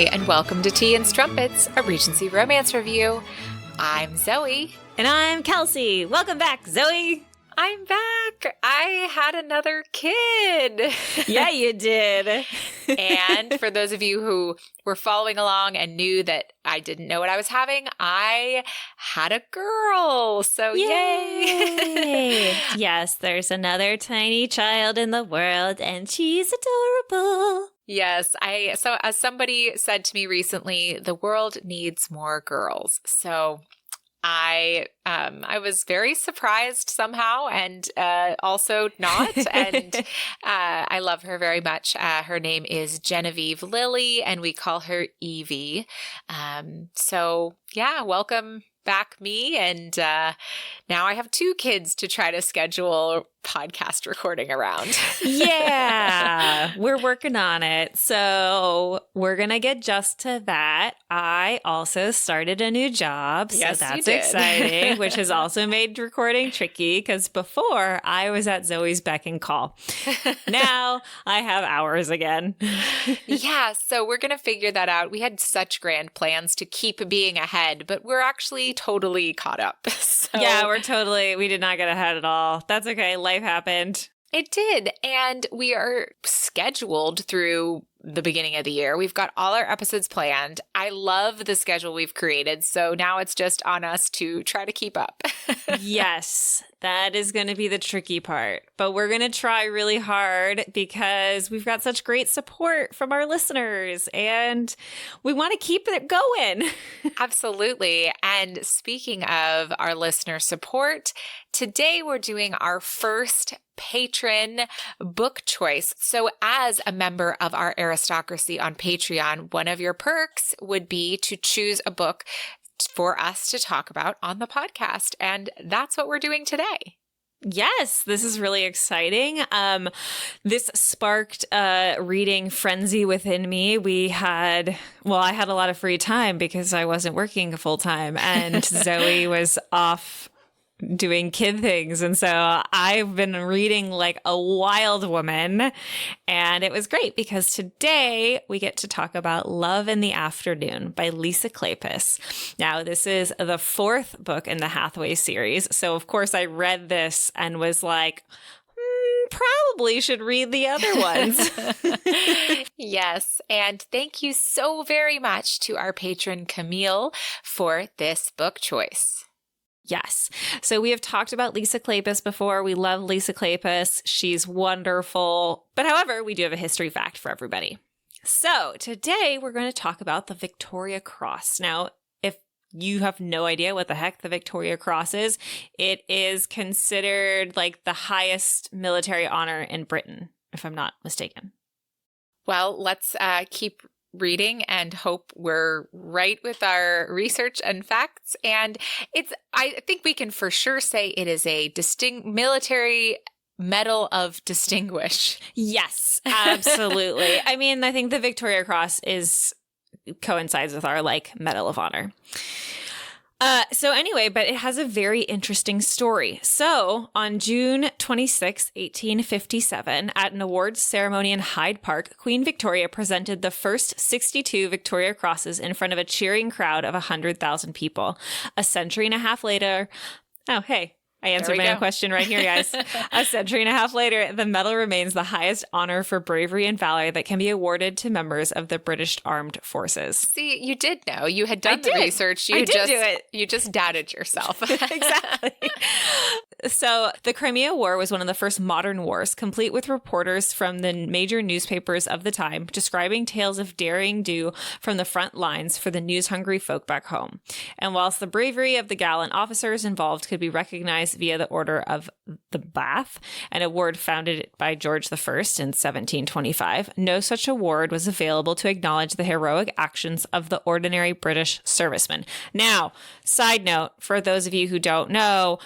Hi, and welcome to Tea and Strumpets, a Regency romance review. I'm Zoe. And I'm Kelsey. Welcome back, Zoe. I'm back. I had another kid. Yeah, you did. And for those of you who were following along and knew that I didn't know what I was having, I had a girl. So yay. Yes, there's another tiny child in the world, and she's adorable. Yes, so as somebody said to me recently, the world needs more girls. So I was very surprised somehow, and also not. And I love her very much. Her name is Genevieve Lily, and we call her Evie. So yeah, welcome back, me. And now I have 2 kids to try to schedule podcast recording around. Yeah, we're working on it. So we're going to get just to that. I also started a new job. So Yes, that's you did. exciting, which has also made recording tricky because before I was at Zoe's beck and call. Now I have hours again. Yeah, so we're going to figure that out. We had such grand plans to keep being ahead, but we're actually totally caught up. So Yeah, we did not get ahead at all. That's okay. Life happened. it did. And we are scheduled through the beginning of the year. We've got all our episodes planned. I love the schedule we've created. So now it's just on us to try to keep up. Yes, that is going to be the tricky part. But we're going to try really hard because we've got such great support from our listeners and we want to keep it going. Absolutely. And speaking of our listener support, today we're doing our first patron book choice. So as a member of our aristocracy on Patreon, one of your perks would be to choose a book for us to talk about on the podcast. And that's what we're doing today. Yes, this is really exciting. This sparked a reading frenzy within me. I had a lot of free time because I wasn't working full time and Zoe was off doing kid things. And so I've been reading like a wild woman. And it was great because today we get to talk about Love in the Afternoon by Lisa Kleypas. Now, this is the 4th book in the Hathaway series. So, of course, I read this and was like, probably should read the other ones. Yes. And thank you so very much to our patron Camille for this book choice. Yes. So we have talked about Lisa Kleypas before. We love Lisa Kleypas. She's wonderful. But however, we do have a history fact for everybody. So today we're going to talk about the Victoria Cross. Now, if you have no idea what the heck the Victoria Cross is, it is considered like the highest military honor in Britain, if I'm not mistaken. Well, let's keep reading and hope we're right with our research and facts. And I think we can for sure say it is a military Medal of Distinguish. Yes, absolutely. I mean, I think the Victoria Cross coincides with our Medal of Honor. So anyway, but it has a very interesting story. So on June 26, 1857, at an awards ceremony in Hyde Park, Queen Victoria presented the first 62 Victoria Crosses in front of a cheering crowd of 100,000 people. A century and a half later, oh, hey, I answered my own question right here, guys. A century and a half later, the medal remains the highest honor for bravery and valor that can be awarded to members of the British Armed Forces. See, you did know. You had done the research. You do it. You just doubted yourself. Exactly. So the Crimea War was one of the first modern wars, complete with reporters from the major newspapers of the time describing tales of daring do from the front lines for the news-hungry folk back home. And whilst the bravery of the gallant officers involved could be recognized via the Order of the Bath, an award founded by George I in 1725, no such award was available to acknowledge the heroic actions of the ordinary British servicemen. Now, side note, for those of you who don't know,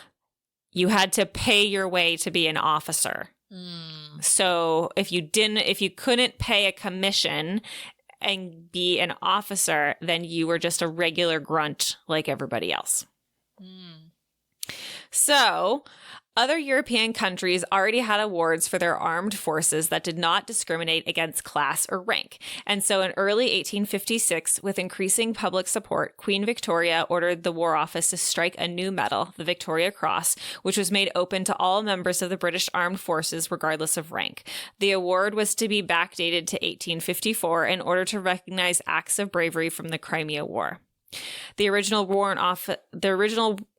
you had to pay your way to be an officer. So if you couldn't pay a commission and be an officer, then you were just a regular grunt like everybody else. So, other European countries already had awards for their armed forces that did not discriminate against class or rank. And so in early 1856, with increasing public support, Queen Victoria ordered the War Office to strike a new medal, the Victoria Cross, which was made open to all members of the British Armed Forces, regardless of rank. The award was to be backdated to 1854 in order to recognize acts of bravery from the Crimea War. The original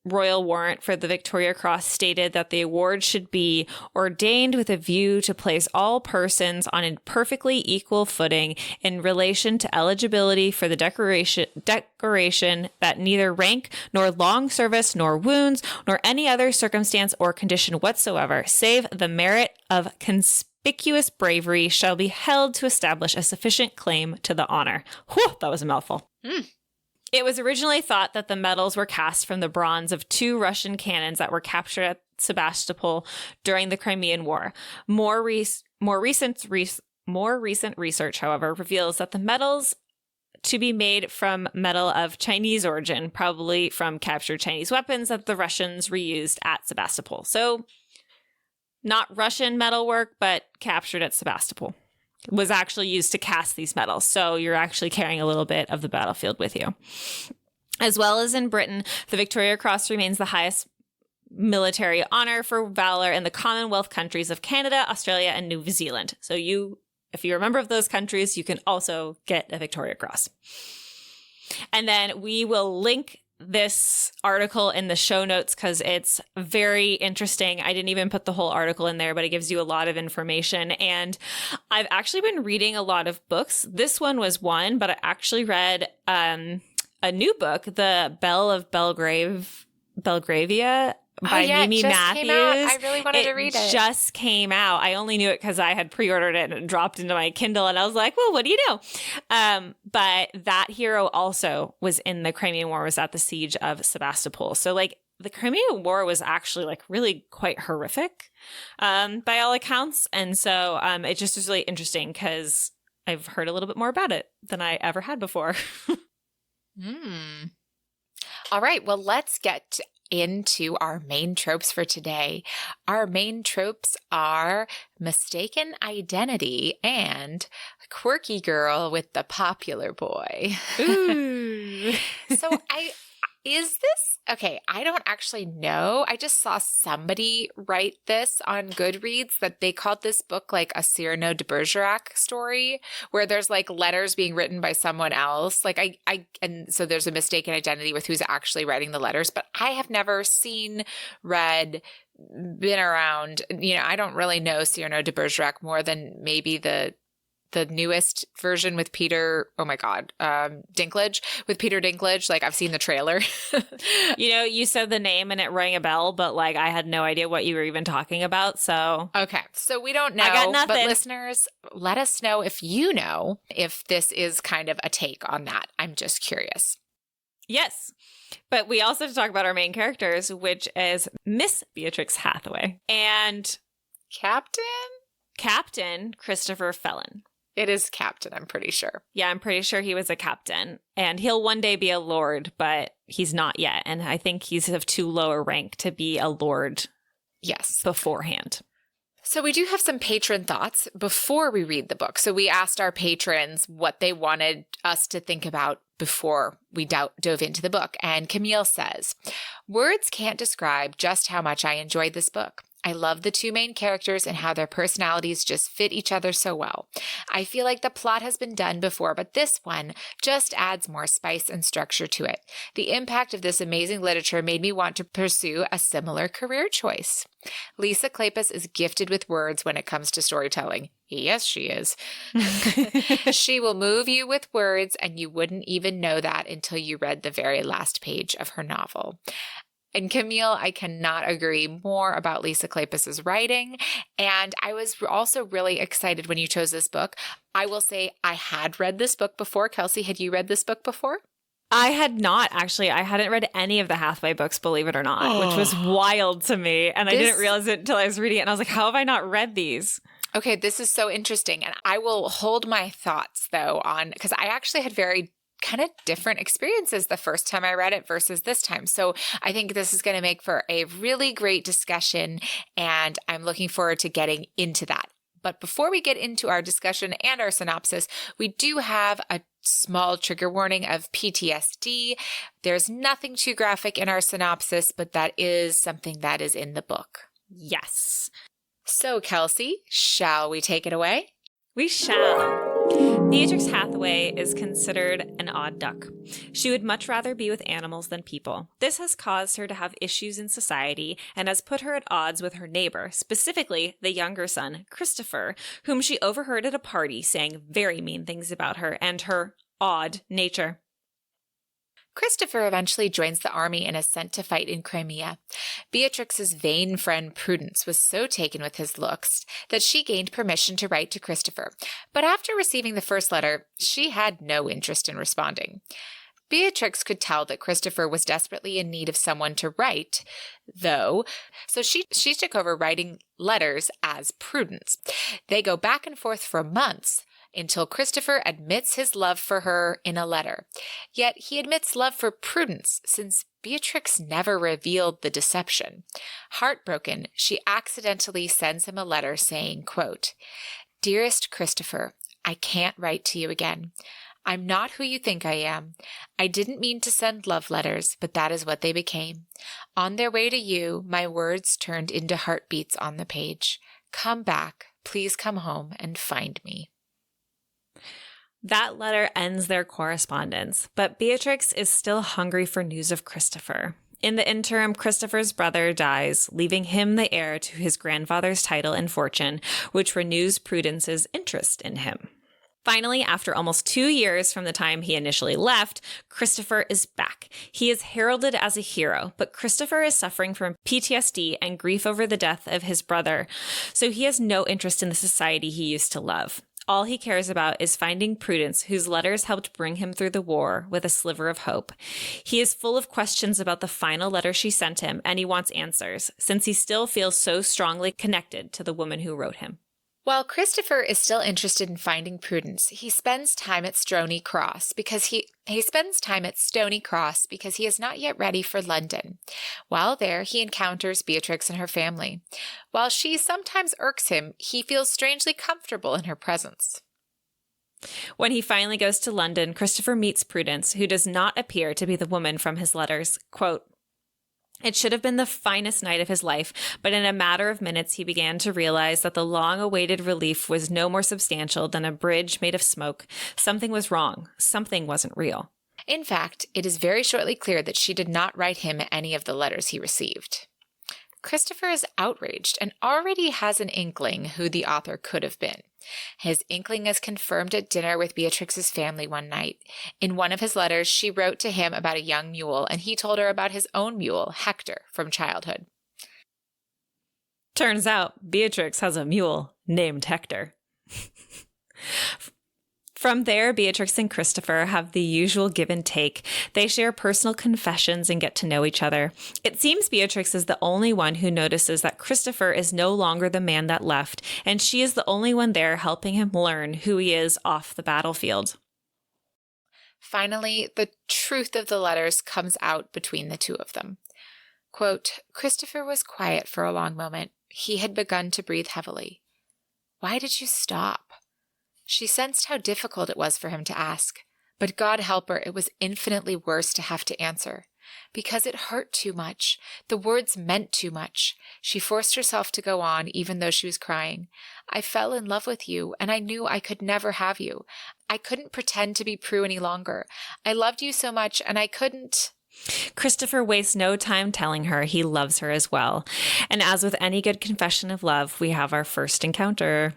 royal warrant for the Victoria Cross stated that the award should be ordained with a view to place all persons on a perfectly equal footing in relation to eligibility for the decoration that neither rank, nor long service, nor wounds, nor any other circumstance or condition whatsoever, save the merit of conspicuous bravery, shall be held to establish a sufficient claim to the honor. Whew, that was a mouthful. It was originally thought that the medals were cast from the bronze of 2 Russian cannons that were captured at Sebastopol during the Crimean War. More recent research, however, reveals that the medals to be made from metal of Chinese origin, probably from captured Chinese weapons that the Russians reused at Sebastopol. So, not Russian metalwork, but captured at Sebastopol. Was actually used to cast these medals. So you're actually carrying a little bit of the battlefield with you. As well as in Britain, the Victoria Cross remains the highest military honor for valor in the Commonwealth countries of Canada, Australia, and New Zealand. So if you're a member of those countries, you can also get a Victoria Cross. And then we will link this article in the show notes because it's very interesting. I didn't even put the whole article in there, but it gives you a lot of information. And I've actually been reading a lot of books. This one was one, but I actually read a new book, The Belle of Belgravia by Mimi Matthews. Came out. I really wanted to read it. It just came out. I only knew it because I had pre-ordered it and it dropped into my Kindle, and I was like, well, what do you know? But that hero also was in the Crimean War, was at the siege of Sebastopol. So like the Crimean War was actually like really quite horrific by all accounts. And so it just was really interesting because I've heard a little bit more about it than I ever had before. All right. Well, let's get into our main tropes for today. Our main tropes are mistaken identity and quirky girl with the popular boy. Ooh. Okay, I don't actually know. I just saw somebody write this on Goodreads that they called this book like a Cyrano de Bergerac story where there's like letters being written by someone else. Like and so there's a mistaken identity with who's actually writing the letters, but I have never seen, read, been around, I don't really know Cyrano de Bergerac more than maybe the newest version with Peter, Dinklage, with Peter Dinklage. Like I've seen the trailer. You said the name and it rang a bell, but like I had no idea what you were even talking about. So okay. So we don't know. I got nothing. But listeners, let us know if you know if this is kind of a take on that. I'm just curious. Yes. But we also have to talk about our main characters, which is Miss Beatrix Hathaway and Captain Christopher Phelan. It is captain, I'm pretty sure. Yeah, I'm pretty sure he was a captain. And he'll one day be a lord, but he's not yet. And I think he's of too low a rank to be a lord beforehand. So we do have some patron thoughts before we read the book. So we asked our patrons what they wanted us to think about before we dove into the book. And Camille says, words can't describe just how much I enjoyed this book. I love the 2 main characters and how their personalities just fit each other so well. I feel like the plot has been done before, but this one just adds more spice and structure to it. The impact of this amazing literature made me want to pursue a similar career choice. Lisa Kleypas is gifted with words when it comes to storytelling. Yes, she is. She will move you with words, and you wouldn't even know that until you read the very last page of her novel. And Camille, I cannot agree more about Lisa Kleypas's writing. And I was also really excited when you chose this book. I will say I had read this book before. Kelsey, had you read this book before? I had not, actually. I hadn't read any of the Hathaway books, believe it or not, which was wild to me. And I didn't realize it until I was reading it. And I was like, how have I not read these? Okay, this is so interesting. And I will hold my thoughts, though, on, because I actually had very kind of different experiences the first time I read it versus this time. So I think this is going to make for a really great discussion, and I'm looking forward to getting into that. But before we get into our discussion and our synopsis, we do have a small trigger warning of PTSD. There's nothing too graphic in our synopsis, but that is something that is in the book. Yes. So, Kelsey, shall we take it away? We shall. Beatrix Hathaway is considered an odd duck. She would much rather be with animals than people. This has caused her to have issues in society and has put her at odds with her neighbor, specifically the younger son, Christopher, whom she overheard at a party saying very mean things about her and her odd nature. Christopher eventually joins the army and is sent to fight in Crimea. Beatrix's vain friend Prudence was so taken with his looks that she gained permission to write to Christopher. But after receiving the first letter, she had no interest in responding. Beatrix could tell that Christopher was desperately in need of someone to write, though, so she took over writing letters as Prudence. They go back and forth for months, until Christopher admits his love for her in a letter. Yet he admits love for Prudence, since Beatrix never revealed the deception. Heartbroken, she accidentally sends him a letter saying, quote, "Dearest Christopher, I can't write to you again. I'm not who you think I am. I didn't mean to send love letters, but that is what they became. On their way to you, my words turned into heartbeats on the page. Come back, please come home and find me." That letter ends their correspondence, but Beatrix is still hungry for news of Christopher. In the interim, Christopher's brother dies, leaving him the heir to his grandfather's title and fortune, which renews Prudence's interest in him. Finally, after almost 2 years from the time he initially left, Christopher is back. He is heralded as a hero, but Christopher is suffering from PTSD and grief over the death of his brother, so he has no interest in the society he used to love. All he cares about is finding Prudence, whose letters helped bring him through the war with a sliver of hope. He is full of questions about the final letter she sent him, and he wants answers, since he still feels so strongly connected to the woman who wrote him. While Christopher is still interested in finding Prudence, he spends time at Stony Cross because he is not yet ready for London. While there, he encounters Beatrix and her family. While she sometimes irks him, he feels strangely comfortable in her presence. When he finally goes to London, Christopher meets Prudence, who does not appear to be the woman from his letters. Quote, "It should have been the finest night of his life, but in a matter of minutes he began to realize that the long-awaited relief was no more substantial than a bridge made of smoke. Something was wrong. Something wasn't real." In fact, it is very shortly clear that she did not write him any of the letters he received. Christopher is outraged and already has an inkling who the author could have been. His inkling is confirmed at dinner with Beatrix's family one night. In one of his letters, she wrote to him about a young mule, and he told her about his own mule, Hector, from childhood. Turns out Beatrix has a mule named Hector. From there, Beatrix and Christopher have the usual give and take. They share personal confessions and get to know each other. It seems Beatrix is the only one who notices that Christopher is no longer the man that left, and she is the only one there helping him learn who he is off the battlefield. Finally, the truth of the letters comes out between the two of them. Quote, "Christopher was quiet for a long moment. He had begun to breathe heavily. 'Why did you stop?' She sensed how difficult it was for him to ask, but God help her, it was infinitely worse to have to answer. Because it hurt too much. The words meant too much. She forced herself to go on, even though she was crying. I fell in love with you, and I knew I could never have you. I couldn't pretend to be Prue any longer. I loved you so much, and I couldn't." Christopher wastes no time telling her he loves her as well. And as with any good confession of love, we have our first encounter.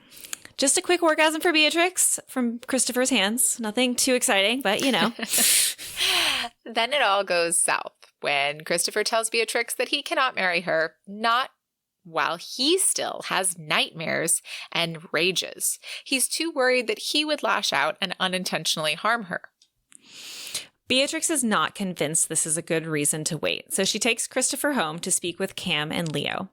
Just a quick orgasm for Beatrix from Christopher's hands. Nothing too exciting, but you know. Then it all goes south when Christopher tells Beatrix that he cannot marry her, not while he still has nightmares and rages. He's too worried that he would lash out and unintentionally harm her. Beatrix is not convinced this is a good reason to wait, so she takes Christopher home to speak with Cam and Leo.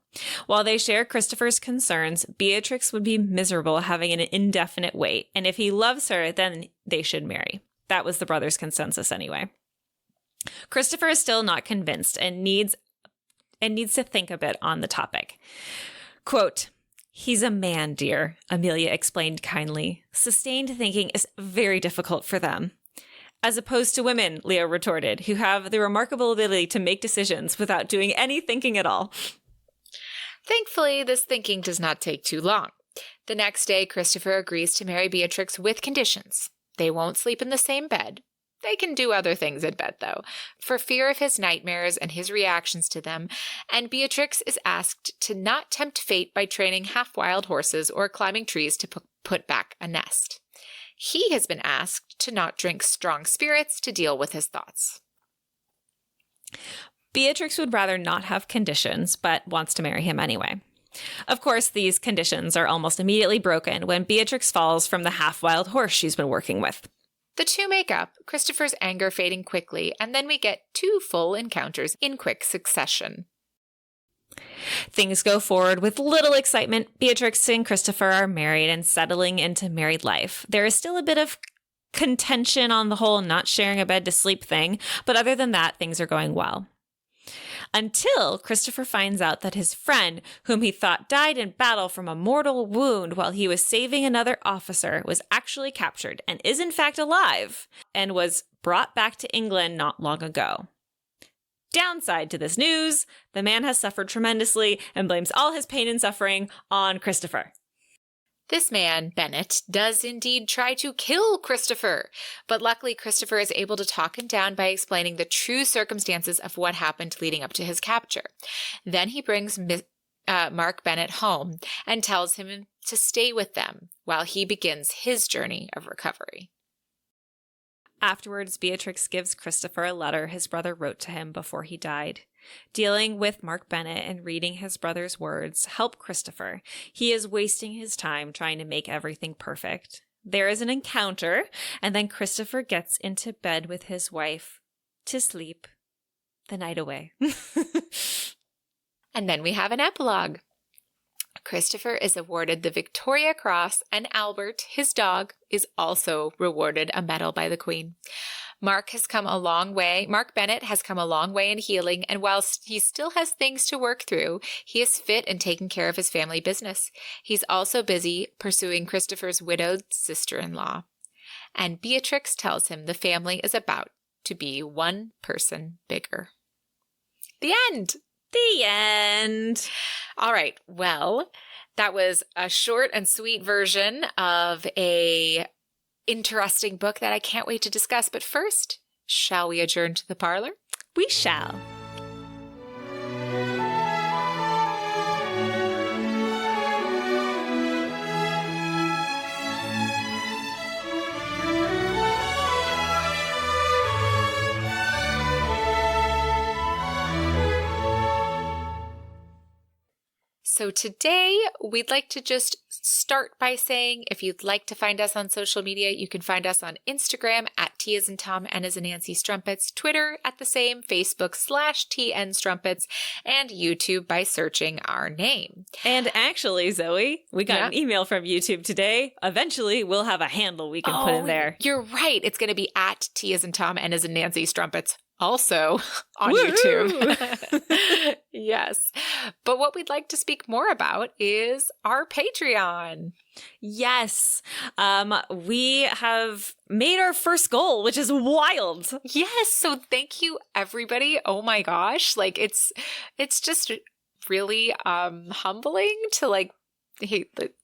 While they share Christopher's concerns, Beatrix would be miserable having an indefinite wait, and if he loves her, then they should marry. That was the brothers' consensus anyway. Christopher is still not convinced and needs to think a bit on the topic. Quote, "He's a man, dear," Amelia explained kindly. "Sustained thinking is very difficult for them." "As opposed to women," Leo retorted, "who have the remarkable ability to make decisions without doing any thinking at all." Thankfully, this thinking does not take too long. The next day, Christopher agrees to marry Beatrix with conditions. They won't sleep in the same bed. They can do other things in bed, though, for fear of his nightmares and his reactions to them, and Beatrix is asked to not tempt fate by training half-wild horses or climbing trees to put back a nest. He has been asked to not drink strong spirits to deal with his thoughts. Beatrix would rather not have conditions, but wants to marry him anyway. Of course, these conditions are almost immediately broken when Beatrix falls from the half-wild horse she's been working with. The two make up, Christopher's anger fading quickly, and then we get 2 full encounters in quick succession. Things go forward with little excitement. Beatrix and Christopher are married and settling into married life. There is still a bit of contention on the whole not sharing a bed to sleep thing, but other than that, things are going well. Until Christopher finds out that his friend, whom he thought died in battle from a mortal wound while he was saving another officer, was actually captured and is in fact alive and was brought back to England not long ago. Downside to this news, the man has suffered tremendously and blames all his pain and suffering on Christopher. This man, Bennett, does indeed try to kill Christopher, but luckily Christopher is able to talk him down by explaining the true circumstances of what happened leading up to his capture. Then he brings Mark Bennett home and tells him to stay with them while he begins his journey of recovery. Afterwards, Beatrix gives Christopher a letter his brother wrote to him before he died. Dealing with Mark Bennett and reading his brother's words help Christopher. He is wasting his time trying to make everything perfect. There is an encounter, and then Christopher gets into bed with his wife to sleep the night away. And then we have an epilogue. Christopher is awarded the Victoria Cross, and Albert, his dog, is also rewarded a medal by the Queen. Mark Bennett has come a long way in healing, and whilst he still has things to work through, he is fit and taking care of his family business. He's also busy pursuing Christopher's widowed sister-in-law. And Beatrix tells him the family is about to be one person bigger. The end! The end! All right, well, that was a short and sweet version of a interesting book that I can't wait to discuss. But first, shall we adjourn to the parlor? We shall. So today, we'd like to just start by saying, if you'd like to find us on social media, you can find us on Instagram at T as in Tom, N as in Nancy Strumpets, Twitter at the same, Facebook /TN Strumpets, and YouTube by searching our name. And actually, Zoe, we got an email from YouTube today. Eventually, we'll have a handle we can put in there. You're right. It's going to be at T as in Tom, N as in Nancy Strumpets. Also on Woo-hoo! YouTube. Yes. But what we'd like to speak more about is our Patreon. Yes. We have made our first goal, which is wild. Yes. So thank you, everybody. Oh my gosh. Like it's just really humbling to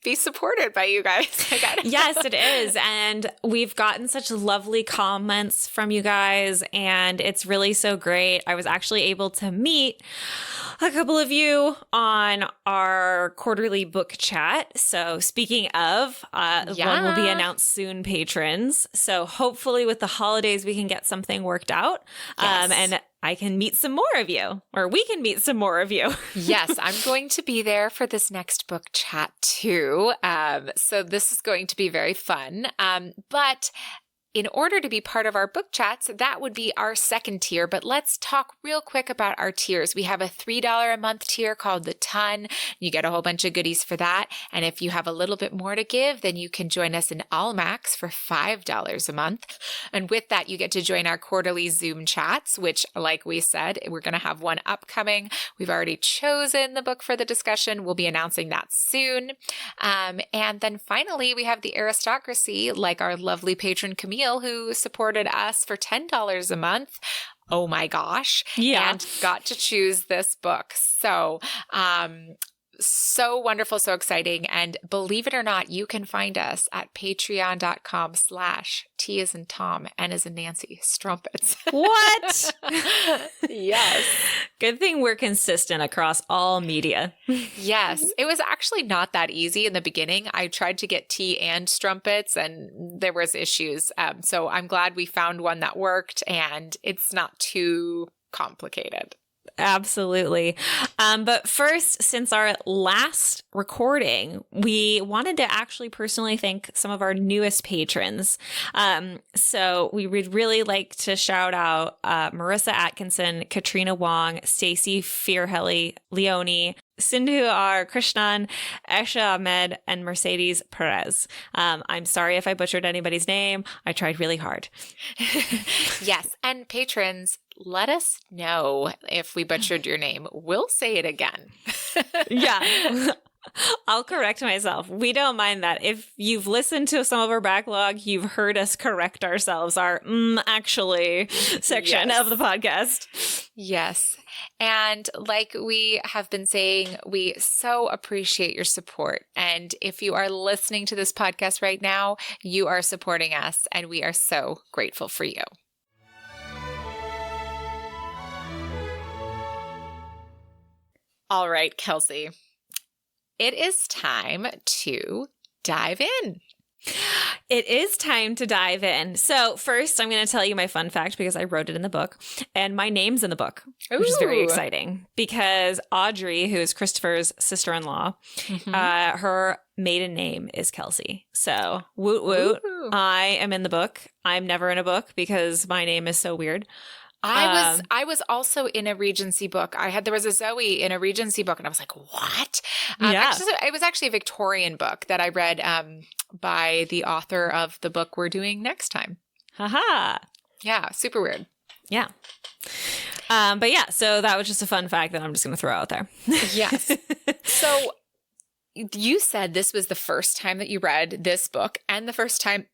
be supported by you guys. Yes, it is. And we've gotten such lovely comments from you guys, and it's really so great. I was actually able to meet a couple of you on our quarterly book chat. So speaking of, one will be announced soon, patrons. So hopefully with the holidays, we can get something worked out. Yes. And I can meet some more of you, or we can meet some more of you. Yes, I'm going to be there for this next book chat too. So this is going to be very fun. But in order to be part of our book chats, that would be our second tier. But let's talk real quick about our tiers. We have a $3 a month tier called The Ton. You get a whole bunch of goodies for that. And if you have a little bit more to give, then you can join us in Almax for $5 a month. And with that, you get to join our quarterly Zoom chats, which, like we said, we're going to have one upcoming. We've already chosen the book for the discussion. We'll be announcing that soon. And then finally, we have the aristocracy, like our lovely patron Camille, who supported us for $10 a month. Oh my gosh. Yeah. And got to choose this book. So, so wonderful, so exciting. And believe it or not, you can find us at patreon.com/T as in Tom, N as in Nancy, strumpets. What? Yes. Good thing we're consistent across all media. Yes. It was actually not that easy in the beginning. I tried to get tea and strumpets and there was issues. So I'm glad we found one that worked and it's not too complicated. Absolutely. But first, since our last recording, we wanted to actually personally thank some of our newest patrons. So we would really like to shout out Marissa Atkinson, Katrina Wong, Stacy Fearhelly, Leonie, Sindhu R. Krishnan, Esha Ahmed, and Mercedes Perez. I'm sorry if I butchered anybody's name. I tried really hard. Yes. And patrons, let us know if we butchered your name. We'll say it again. Yeah. I'll correct myself. We don't mind that. If you've listened to some of our backlog, you've heard us correct ourselves, our actually section of the podcast. Yes. And like we have been saying, we so appreciate your support. And if you are listening to this podcast right now, you are supporting us, and we are so grateful for you. All right, Kelsey, it is time to dive in. It is time to dive in. So first, I'm going to tell you my fun fact because I wrote it in the book, and my name's in the book, which is very exciting because Audrey, who is Christopher's sister-in-law, her maiden name is Kelsey. So woot woot. Ooh. I am in the book. I'm never in a book because my name is so weird. I was also in a Regency book. There was a Zoe in a Regency book, and I was like, what? It was actually a Victorian book that I read by the author of the book we're doing next time. Haha. Yeah, super weird. Yeah. But yeah, so that was just a fun fact that I'm just going to throw out there. Yes. So you said this was the first time that you read this book and the first time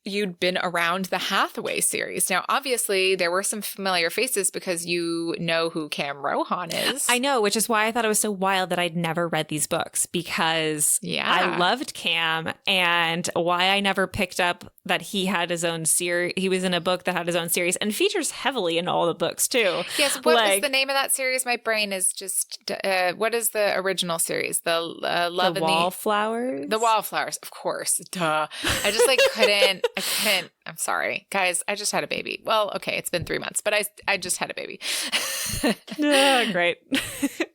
you'd been around the Hathaway series. Now, obviously, there were some familiar faces because you know who Cam Rohan is. I know, which is why I thought it was so wild that I'd never read these books because I loved Cam, and why I never picked up that he had his own series. He was in a book that had his own series and features heavily in all the books, too. Yes. What is the name of that series? My brain is just, what is the original series? The Love the and Wallflowers? The Wallflowers, of course. Duh. I just couldn't. I'm sorry, guys. I just had a baby. Well, okay, it's been 3 months, but I just had a baby. Great.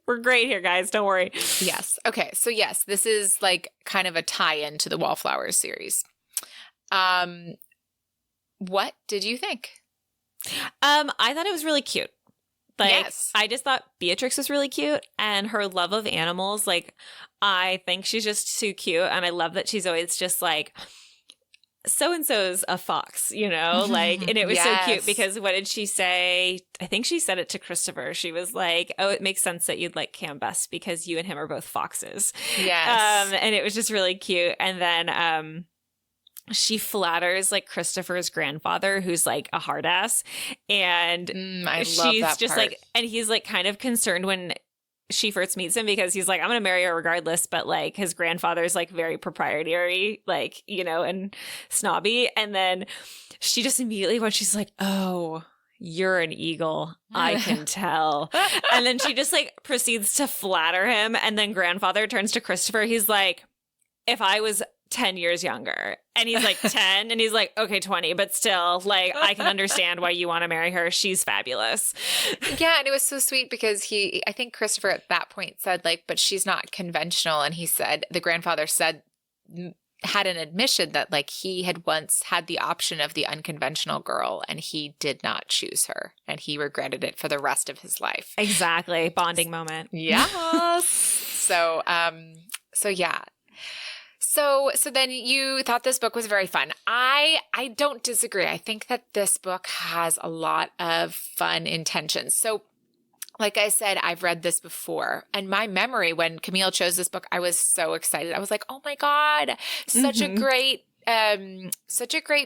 We're great here, guys. Don't worry. Yes. Okay. So yes, this is kind of a tie-in to the Wallflowers series. What did you think? I thought it was really cute. Yes. I just thought Beatrix was really cute, and her love of animals. I think she's just too cute, and I love that she's always just so-and-so's a fox, and it was so cute because what did she say? I think she said it to Christopher. She was like, oh, it makes sense that you'd like Cam best because you and him are both foxes. Yes. And it was just really cute. And then she flatters Christopher's grandfather, who's a hard ass. And she's love that just part. And he's kind of concerned when she first meets him because he's I'm going to marry her regardless. But his grandfather's very proprietary, and snobby. And then she just immediately, when she's like, oh, you're an eagle, I can tell. And then she just proceeds to flatter him. And then grandfather turns to Christopher. He's like, if I was 10 years younger. And he's 10 and he's okay, 20, but still I can understand why you want to marry her. She's fabulous. Yeah. And it was so sweet because I think Christopher at that point said but she's not conventional. And he said, the grandfather said had an admission that like he had once had the option of the unconventional girl and he did not choose her and he regretted it for the rest of his life. Exactly. Bonding moment. Yes. So yeah. So then you thought this book was very fun. I don't disagree. I think that this book has a lot of fun intentions. So like I said, I've read this before. And my memory when Camille chose this book, I was so excited. I was like, oh my God, such a great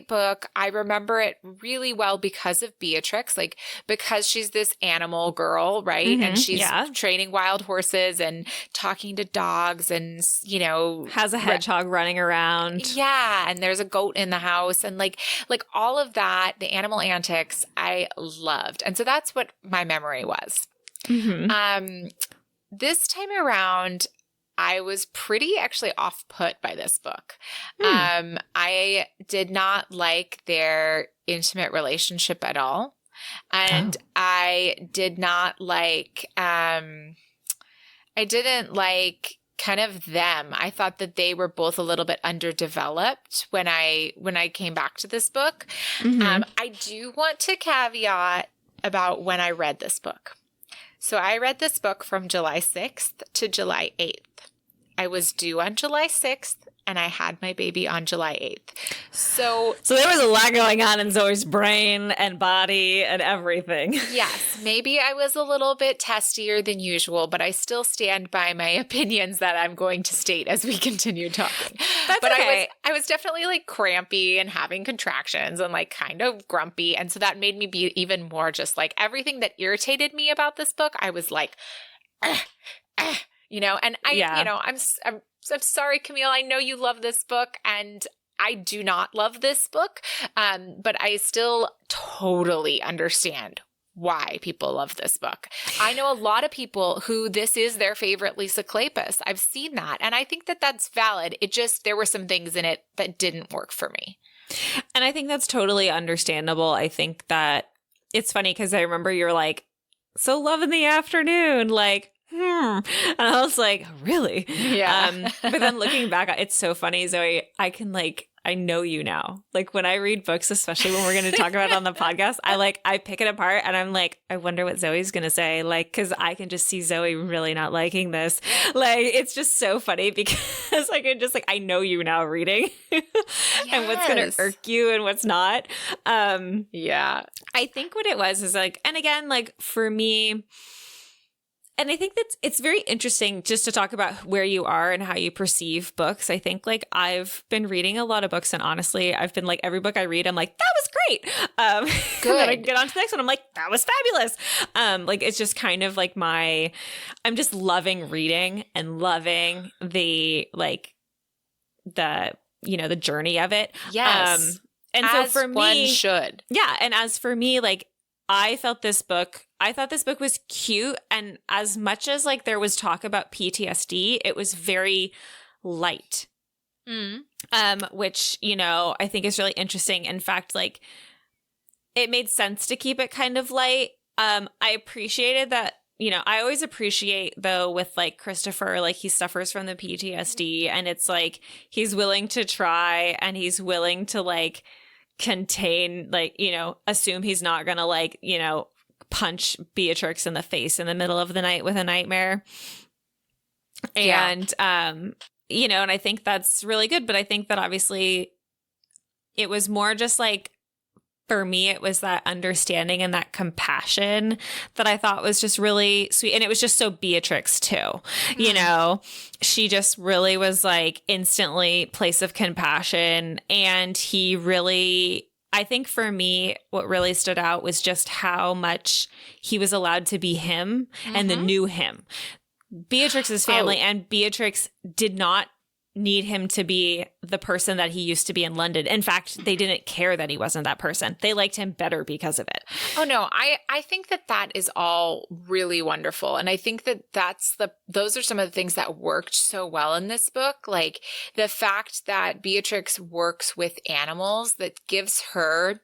book. I remember it really well because of Beatrix, like because she's this animal girl, right? And she's training wild horses and talking to dogs and, you know, has a hedgehog running around. Yeah. And there's a goat in the house and like all of that, the animal antics I loved. And so that's what my memory was. This time around, I was pretty actually off-put by this book. I did not like their intimate relationship at all. And I did not like, I didn't like kind of them. I thought that they were both a little bit underdeveloped when I came back to this book. I do want to caveat about when I read this book. So I read this book from July 6th to July 8th. I was due on July 6th and I had my baby on July 8th. So there was a lot going on in Zoe's brain and body and everything. Yes, maybe I was a little bit testier than usual, but I still stand by my opinions that I'm going to state as we continue talking. That's okay. I was definitely like crampy and having contractions and like kind of grumpy. And so that made me be even more just like everything that irritated me about this book. I was like, you know, and I'm sorry, Camille. I know you love this book and I do not love this book, but I still totally understand why people love this book. I know a lot of people who this is their favorite Lisa Kleypas. I've seen that. And I think that that's valid. There were some things in it that didn't work for me. And I think that's totally understandable. I think that it's funny because I remember you're like, so Love in the Afternoon, like, and I was like, really? Yeah. But then looking back, it's so funny, Zoe. I know you now. Like when I read books, especially when we're going to talk about it on the podcast, I pick it apart and I'm like, I wonder what Zoe's going to say. Like, cause I can just see Zoe really not liking this. Like, it's just so funny because I know you now reading and what's going to irk you and what's not. Yeah. I think what it was is like, and again, like for me, and I think that it's very interesting just to talk about where you are and how you perceive books. I think like I've been reading a lot of books and honestly, I've been like every book I read, I'm like, that was great. Good. And then I get on to the next one. I'm like, that was fabulous. Like it's just kind of like I'm just loving reading and loving the journey of it. Yes. And as so for me, one should. Yeah. And as for me, like I thought this book was cute. And as much as like there was talk about PTSD, it was very light. Which, you know, I think is really interesting. In fact, like it made sense to keep it kind of light. I appreciated that, you know, I always appreciate though with like Christopher, like he suffers from the PTSD and it's like he's willing to try and he's willing to like contain, like, you know, assume he's not gonna like, you know, punch Beatrix in the face in the middle of the night with a nightmare. And you know, and I think that's really good, but I think that obviously it was more just like for me, it was that understanding and that compassion that I thought was just really sweet. And it was just so Beatrix too. You know, she just really was like instantly place of compassion. And he really, I think for me, what really stood out was just how much he was allowed to be him and the new him. Beatrix's family and Beatrix did not need him to be the person that he used to be in London. In fact, they didn't care that he wasn't that person. They liked him better because of it. Oh, no, I think that is all really wonderful. And I think that those are some of the things that worked so well in this book. Like the fact that Beatrix works with animals, that gives her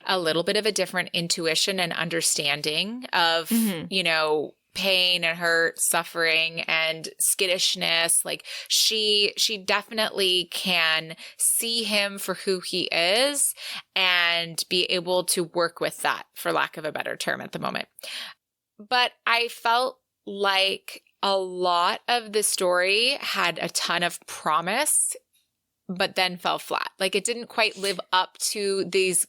a little bit of a different intuition and understanding of, you know, pain and her suffering and skittishness. Like she definitely can see him for who he is and be able to work with that, for lack of a better term at the moment. But I felt like a lot of the story had a ton of promise, but then fell flat. Like it didn't quite live up to these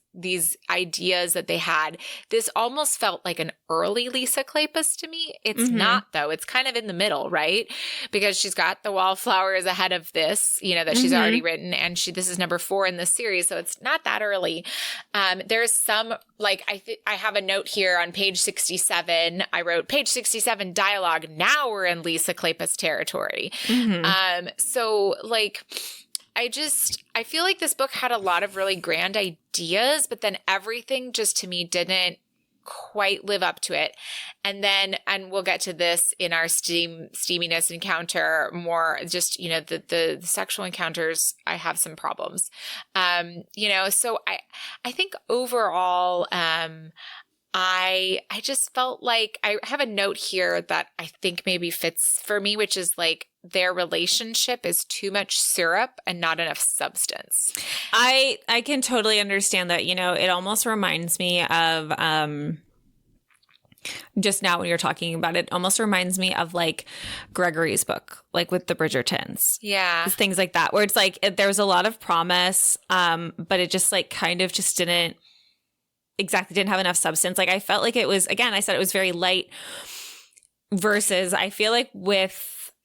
ideas that they had. This almost felt like an early Lisa Kleypas to me. It's not, though. It's kind of in the middle, right? Because she's got the Wallflowers ahead of this, that she's already written, and this is number 4 in the series, so it's not that early. There's some, like, I have a note here on page 67. I wrote page 67 dialogue. Now we're in Lisa Kleypas territory. So like, I feel like this book had a lot of really grand ideas, but then everything just to me didn't quite live up to it. And we'll get to this in our steaminess encounter more, just, the sexual encounters, I have some problems. So I think overall, I just felt like I have a note here that I think maybe fits for me, which is like their relationship is too much syrup and not enough substance. I can totally understand that. It almost reminds me of just now when you're talking about it, almost reminds me of like Gregory's book, like with the Bridgertons. Yeah. Things like that, where it's like there was a lot of promise, but it just like kind of just didn't have enough substance. Like I felt like it was, again, I said it was very light, versus I feel like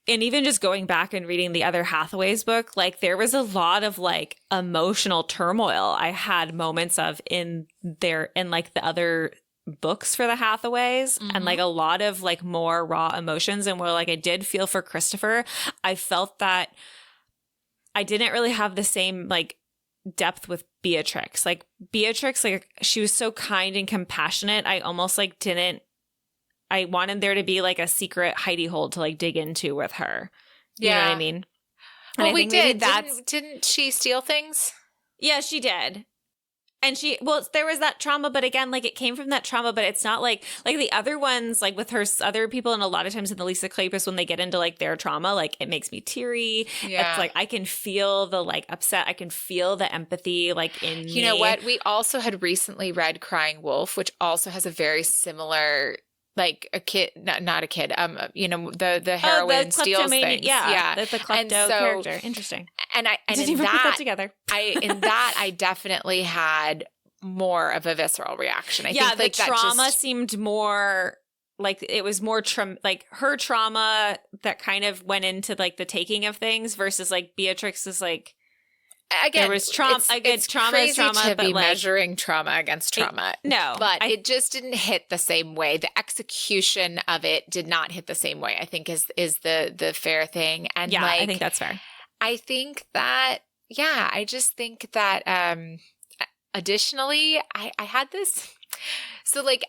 and even just going back and reading the other Hathaways book, like there was a lot of like emotional turmoil I had moments of in like the other books for the Hathaways, and like a lot of like more raw emotions, and where like I did feel for Christopher. I felt that I didn't really have the same like depth with Beatrix. Like Beatrix, like she was so kind and compassionate. I almost like I wanted there to be like a secret hidey hole to like dig into with her. You know what I mean? Well, we did. Didn't she steal things? Yeah, she did. And there was that trauma, but again, like it came from that trauma, but it's not like the other ones, like with her other people, and a lot of times in the Lisa Kleypas, when they get into like their trauma, like it makes me teary. Yeah. It's like I can feel the like upset. I can feel the empathy like in me. You know what? We also had recently read Crying Wolf, which also has a very similar, like a kid, not a kid, the heroine steals things. Yeah. The klepto character. Interesting. And I didn't even put that together. I definitely had more of a visceral reaction. I think like the trauma seemed more like it was more like her trauma that kind of went into like the taking of things, versus like Beatrix's like, again, there was trauma. It's trauma crazy is trauma, to but be like, measuring trauma against trauma. But it just didn't hit the same way. The execution of it did not hit the same way, I think is the fair thing. And yeah, like, I think that's fair. I think that, I just think that additionally, I had this. So like,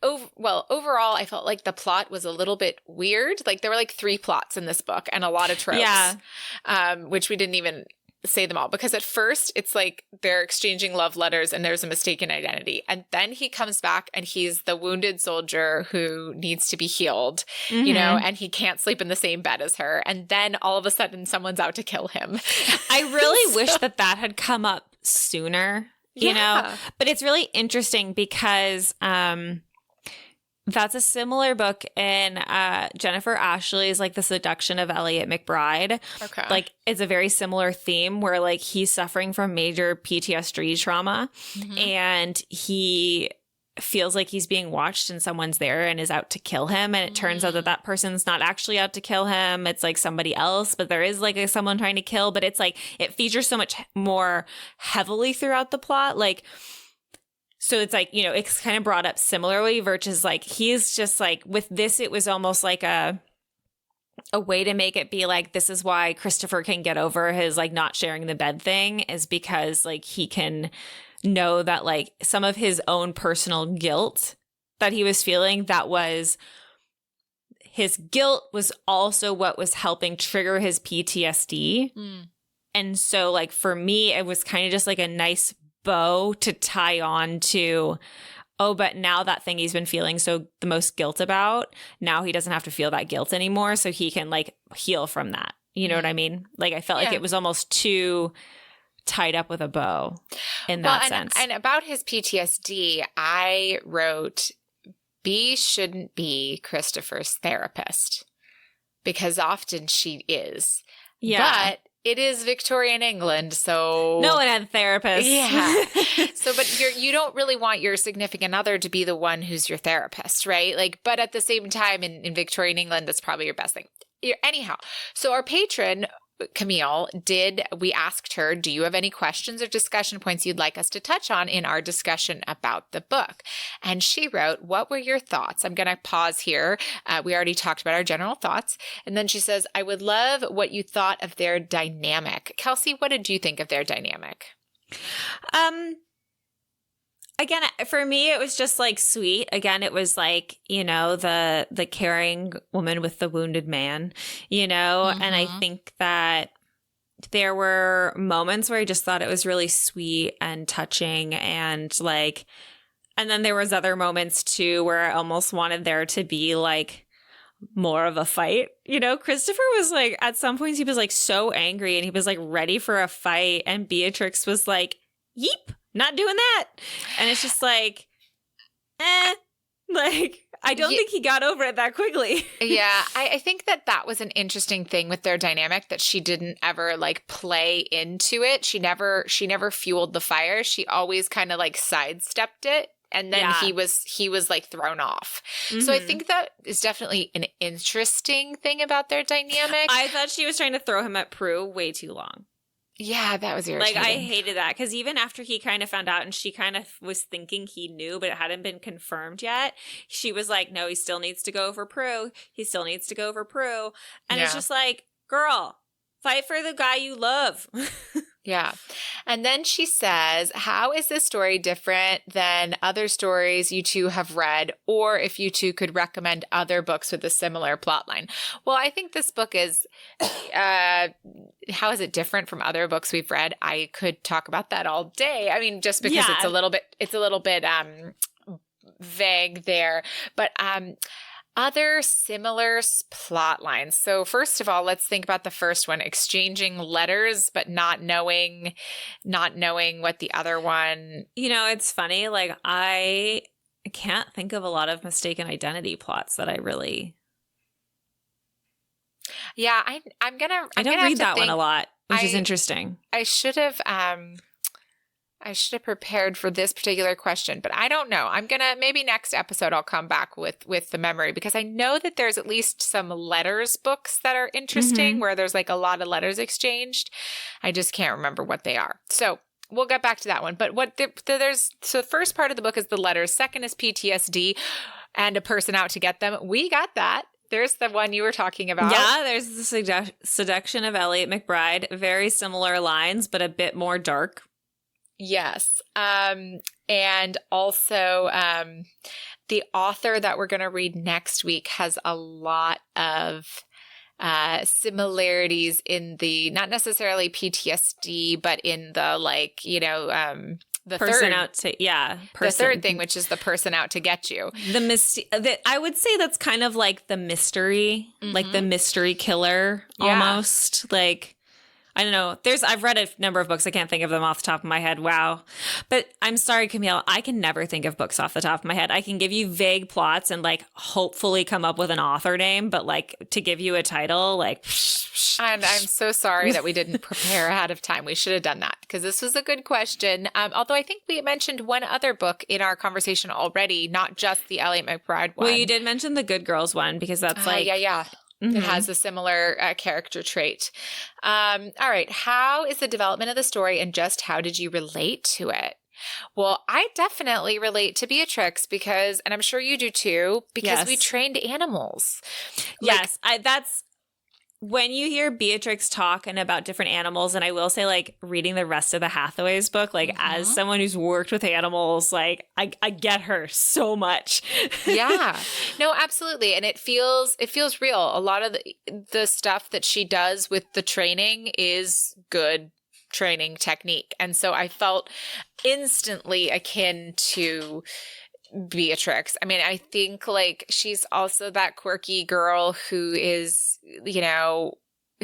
overall, I felt like the plot was a little bit weird. Like there were like 3 plots in this book and a lot of tropes, which we didn't even say them all, because at first it's like they're exchanging love letters and there's a mistaken identity. And then he comes back and he's the wounded soldier who needs to be healed, and he can't sleep in the same bed as her. And then all of a sudden someone's out to kill him. I really wish that had come up sooner, you know, but it's really interesting because, that's a similar book in Jennifer Ashley's, like The Seduction of Elliot McBride. Okay. Like it's a very similar theme where like he's suffering from major PTSD trauma, and he feels like he's being watched and someone's there and is out to kill him. And it turns out that person's not actually out to kill him. It's like somebody else, but there is like someone trying to kill, but it's like it features so much more heavily throughout the plot. Like, so it's like, it's kind of brought up similarly, versus like he's just like with this, it was almost like a way to make it be like, this is why Christopher can get over his like not sharing the bed thing, is because like he can know that like some of his own personal guilt that he was feeling, that was his guilt was also what was helping trigger his PTSD. And so like for me, it was kind of just like a nice bow to tie on to, oh, but now that thing he's been feeling so the most guilt about, now he doesn't have to feel that guilt anymore. So he can like heal from that. You know what I mean? Like, I felt like it was almost too tied up with a bow in that sense. And about his PTSD, I wrote, B shouldn't be Christopher's therapist, because often she is. Yeah. But it is Victorian England, so no one had therapists. Yeah. So, but you don't really want your significant other to be the one who's your therapist, right? Like, but at the same time, in Victorian England, that's probably your best thing. Anyhow, so our patron, Camille, we asked her, do you have any questions or discussion points you'd like us to touch on in our discussion about the book? And she wrote, what were your thoughts? I'm going to pause here. We already talked about our general thoughts. And then she says, I would love what you thought of their dynamic. Kelsey, what did you think of their dynamic? Again, for me, it was just like sweet. Again, it was like, you know, the caring woman with the wounded man, you know, and I think that there were moments where I just thought it was really sweet and touching, and like, and then there was other moments too where I almost wanted there to be like more of a fight. You know, Christopher was like, at some points he was like so angry and he was like ready for a fight, and Beatrix was like, yeep. Not doing that. And it's just like, like, I don't think he got over it that quickly. Yeah, I think that was an interesting thing with their dynamic, that she didn't ever like play into it. She never fueled the fire. She always kind of like sidestepped it. And then he was like thrown off. So I think that is definitely an interesting thing about their dynamic. I thought she was trying to throw him at Prue way too long. Yeah, that was irritating. Like, I hated that, because even after he kind of found out and she kind of was thinking he knew, but it hadn't been confirmed yet, she was like, no, he still needs to go over Prue. He still needs to go over Prue. And it's just like, girl, fight for the guy you love. Yeah. And then she says, how is this story different than other stories you two have read, or if you two could recommend other books with a similar plotline? Well, I think this book is, how is it different from other books we've read? I could talk about that all day. I mean, just because it's a little bit vague there, but other similar plot lines. So first of all, let's think about the first one, exchanging letters, but not knowing what the other one. You know, it's funny. Like, I can't think of a lot of mistaken identity plots that I really. Yeah, I don't read that one a lot, which is interesting. I should have prepared for this particular question, but I don't know. Maybe next episode I'll come back with the memory, because I know that there's at least some letters books that are interesting where there's like a lot of letters exchanged. I just can't remember what they are. So we'll get back to that one. But so the first part of the book is the letters. Second is PTSD and a person out to get them. We got that. There's the one you were talking about. Yeah, there's the seduction of Elliot McBride. Very similar lines, but a bit more dark. Yes. And also the author that we're going to read next week has a lot of similarities in the, not necessarily PTSD, but in the like, you know, the third thing, which is the person out to get you. I would say that's kind of like the mystery, like the mystery killer almost. Like, I don't know. I've read a number of books. I can't think of them off the top of my head. Wow. But I'm sorry, Camille. I can never think of books off the top of my head. I can give you vague plots and like hopefully come up with an author name, but like to give you a title, like. And I'm so sorry that we didn't prepare ahead of time. We should have done that, because this was a good question. Although I think we mentioned one other book in our conversation already, not just the Elliot McBride one. Well, you did mention the Good Girls one, because that's like. Yeah. It has a similar character trait. All right. How is the development of the story, and just how did you relate to it? Well, I definitely relate to Beatrix because, and I'm sure you do too, because we trained animals. Yes. That's when you hear Beatrix talking about different animals, and I will say, like, reading the rest of the Hathaways book, like, as someone who's worked with animals, like, I get her so much. Yeah. No, absolutely. And it feels real. A lot of the stuff that she does with the training is good training technique. And so I felt instantly akin to Beatrix. I mean, I think like she's also that quirky girl who is,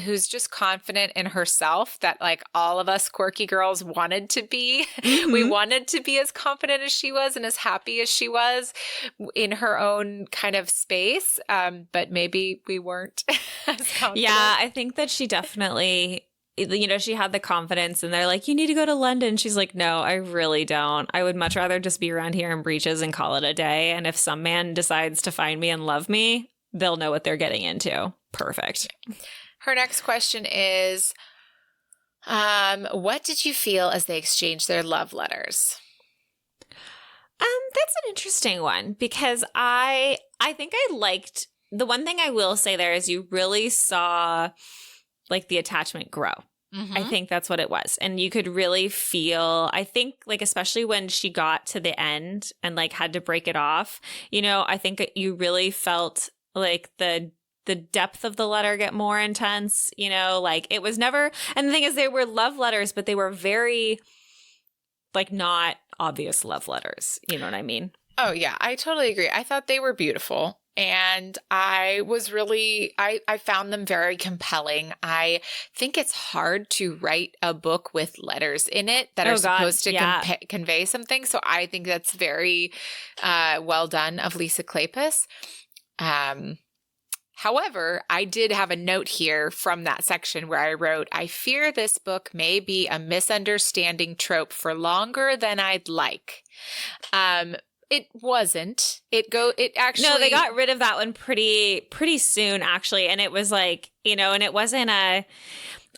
who's just confident in herself that like all of us quirky girls wanted to be. Mm-hmm. We wanted to be as confident as she was and as happy as she was in her own kind of space. But maybe we weren't as confident. Yeah, I think that she definitely, she had the confidence and they're like, you need to go to London. She's like, no, I really don't. I would much rather just be around here in breeches and call it a day. And if some man decides to find me and love me, they'll know what they're getting into. Perfect. Her next question is, what did you feel as they exchanged their love letters? That's an interesting one because I think I liked, the one thing I will say there is you really saw like the attachment grow. Mm-hmm. I think that's what it was. And you could really feel, I think like, especially when she got to the end and like had to break it off, I think you really felt like the depth of the letter get more intense, like it was never, and the thing is they were love letters, but they were very like not obvious love letters. You know what I mean? Oh yeah, I totally agree. I thought they were beautiful. And I was really, I found them very compelling. I think it's hard to write a book with letters in it that are supposed to convey something. So I think that's very well done of Lisa Kleypas. However, I did have a note here from that section where I wrote, I fear this book may be a misunderstanding trope for longer than I'd like. It wasn't. It actually. No, they got rid of that one pretty soon, actually. And it was like, and it wasn't I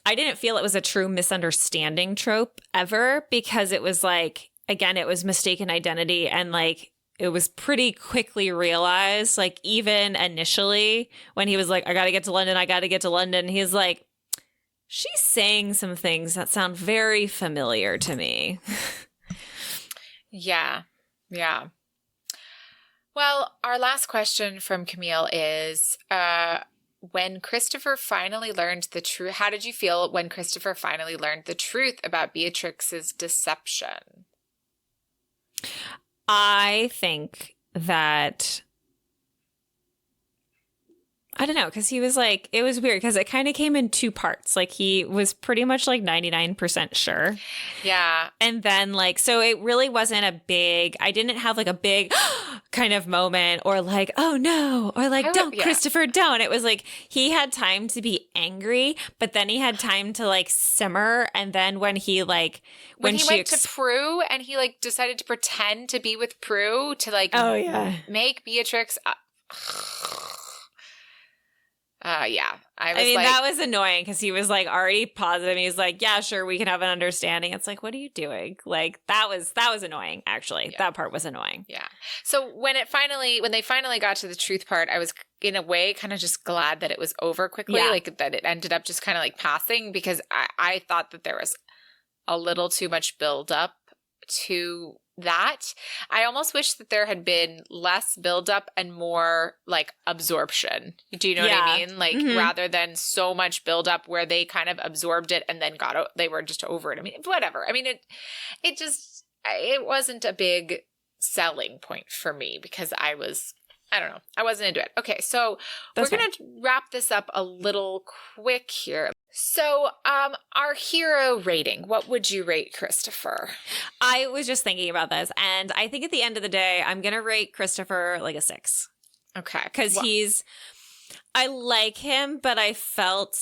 didn't feel it was a true misunderstanding trope ever because it was like, again, it was mistaken identity and like, it was pretty quickly realized, like even initially when he was like, I got to get to London. He's like, she's saying some things that sound very familiar to me. Yeah. Yeah. Well, our last question from Camille is, when Christopher finally learned the truth, how did you feel when Christopher finally learned the truth about Beatrix's deception? I think that, I don't know, because he was like, it was weird because it kind of came in two parts. Like he was pretty much like 99% sure. Yeah. And then like, so it really wasn't I didn't have like a big kind of moment or like, oh no, or like, Christopher, don't. It was like he had time to be angry, but then he had time to like simmer. And then when he like, when he went to Prue and he like decided to pretend to be with Prue to like, make Beatrix. Yeah. I mean, that was annoying because he was like already positive. He's like, yeah, sure, we can have an understanding. It's like, what are you doing? Like that was annoying, actually. Yeah. That part was annoying. Yeah. So when they finally got to the truth part, I was in a way kind of just glad that it was over quickly, like that it ended up just kind of like passing because I thought that there was a little too much build up to that. I almost wish that there had been less buildup and more like absorption. Do you know what I mean? Like rather than so much buildup where they kind of absorbed it and then they were just over it. I mean, whatever. I mean, it wasn't a big selling point for me because I don't know. I wasn't into it. Okay, so we're going to wrap this up a little quick here. So our hero rating, what would you rate Christopher? I was just thinking about this, and I think at the end of the day, I'm going to rate Christopher like a 6. Okay. Because I like him, but I felt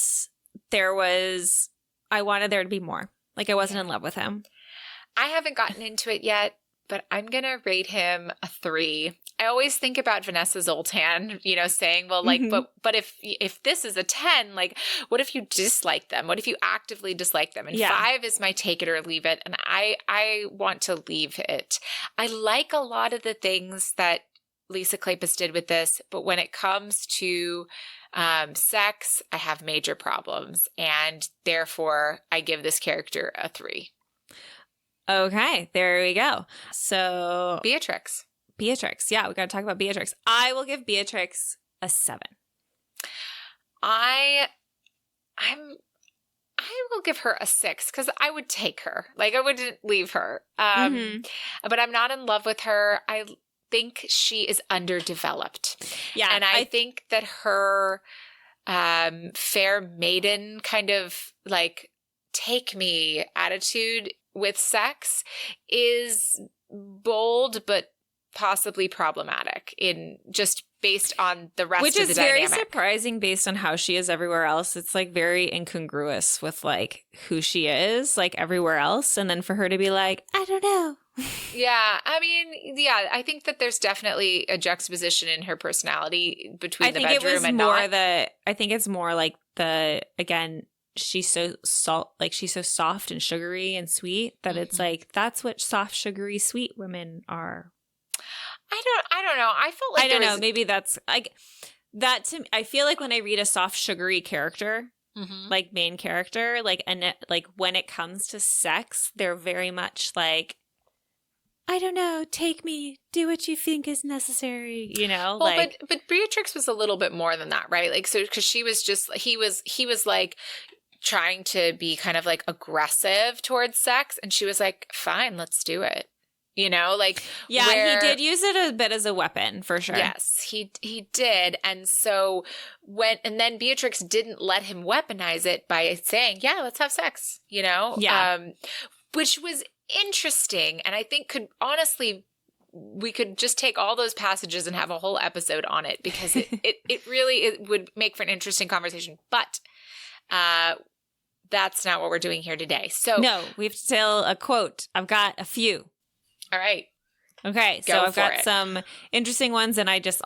I wanted there to be more. Like I wasn't in love with him. I haven't gotten into it yet, but I'm going to rate him a 3. I always think about Vanessa Zoltan, saying, well, like, but if this is a 10, like, what if you dislike them? What if you actively dislike them? And 5 is my take it or leave it. And I want to leave it. I like a lot of the things that Lisa Kleypas did with this, but when it comes to sex, I have major problems. And therefore, I give this character a 3. Okay, there we go. So Beatrix. Yeah, we got to talk about Beatrix. I will give Beatrix a 7. I will give her a 6 because I would take her. Like I wouldn't leave her. But I'm not in love with her. think she is underdeveloped. Yeah. And I think that her fair maiden kind of like take me attitude with sex is bold but possibly problematic in just based on the rest of the dynamic. Which is very surprising based on how she is everywhere else. It's like very incongruous with like who she is like everywhere else. And then for her to be like, I don't know. Yeah. I mean, yeah, I think that there's definitely a juxtaposition in her personality between the bedroom and not. I think it's more like again, she's so she's so soft and sugary and sweet that it's like, that's what soft, sugary, sweet women are. I don't know. I felt like I don't know. Maybe that's like that to me. I feel like when I read a soft, sugary character, like main character, like, and like when it comes to sex, they're very much like, I don't know, take me, do what you think is necessary, you know? Well, like, but Beatrix was a little bit more than that, right? Like, so, because she was just, he was like trying to be kind of like aggressive towards sex. And she was like, fine, let's do it. You know, like, yeah, he did use it a bit as a weapon for sure. Yes, he did. And so and then Beatrix didn't let him weaponize it by saying, yeah, let's have sex, you know? Yeah. Which was interesting. And I think we could just take all those passages and have a whole episode on it because it really would make for an interesting conversation. But that's not what we're doing here today. So no, we have to tell a quote. I've got a few. All right. Okay. So I've got some interesting ones, and I just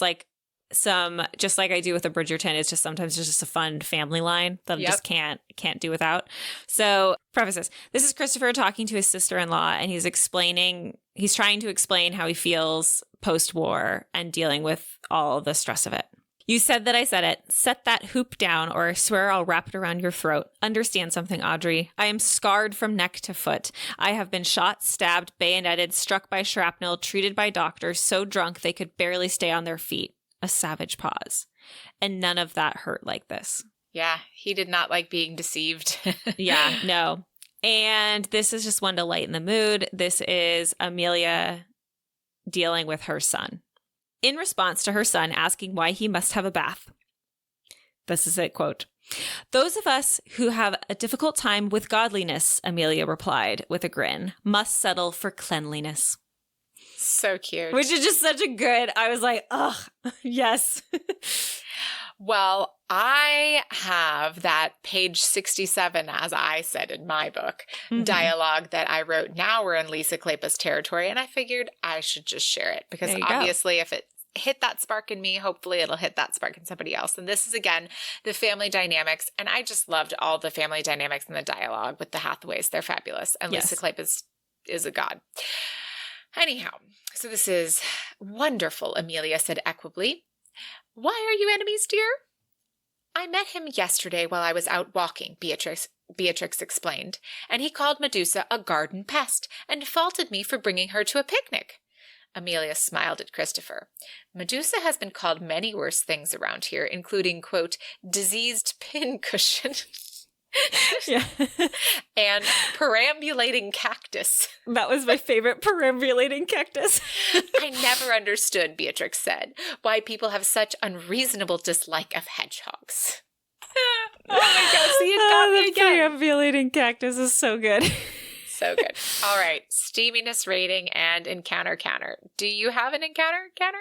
like some, just like I do with a Bridgerton, it's just sometimes it's just a fun family line that I just can't do without. So prefaces. This is Christopher talking to his sister-in-law, and he's trying to explain how he feels post-war and dealing with all the stress of it. You said that I said it. Set that hoop down, or I swear I'll wrap it around your throat. Understand something, Audrey. I am scarred from neck to foot. I have been shot, stabbed, bayoneted, struck by shrapnel, treated by doctors, so drunk they could barely stay on their feet. A savage pause. And none of that hurt like this. Yeah, he did not like being deceived. Yeah, no. And this is just one to lighten the mood. This is Amelia dealing with her son. In response to her son asking why he must have a bath. This is it, quote. Those of us who have a difficult time with godliness, Amelia replied with a grin, must settle for cleanliness. So cute. Which is just such a good, I was like, ugh, yes. Well, I have that page 67, as I said in my book, dialogue that I wrote. Now we're in Lisa Kleypas territory, and I figured I should just share it because obviously if it hit that spark in me, hopefully it'll hit that spark in somebody else. And this is, again, the family dynamics. And I just loved all the family dynamics in the dialogue with the Hathaways. They're fabulous. And yes. Lisa Kleypas is a god. Anyhow, so this is wonderful, Amelia said equably. Why are you enemies, dear? I met him yesterday while I was out walking, Beatrix explained, and he called Medusa a garden pest and faulted me for bringing her to a picnic. Amelia smiled at Christopher. Medusa has been called many worse things around here, including, quote, diseased pincushion and perambulating cactus. That was my favorite, perambulating cactus. I never understood, Beatrix said, why people have such unreasonable dislike of hedgehogs. Oh my God, see, it got me again. Perambulating cactus is so good. So good. All right. Steaminess rating and encounter counter. Do you have an encounter counter?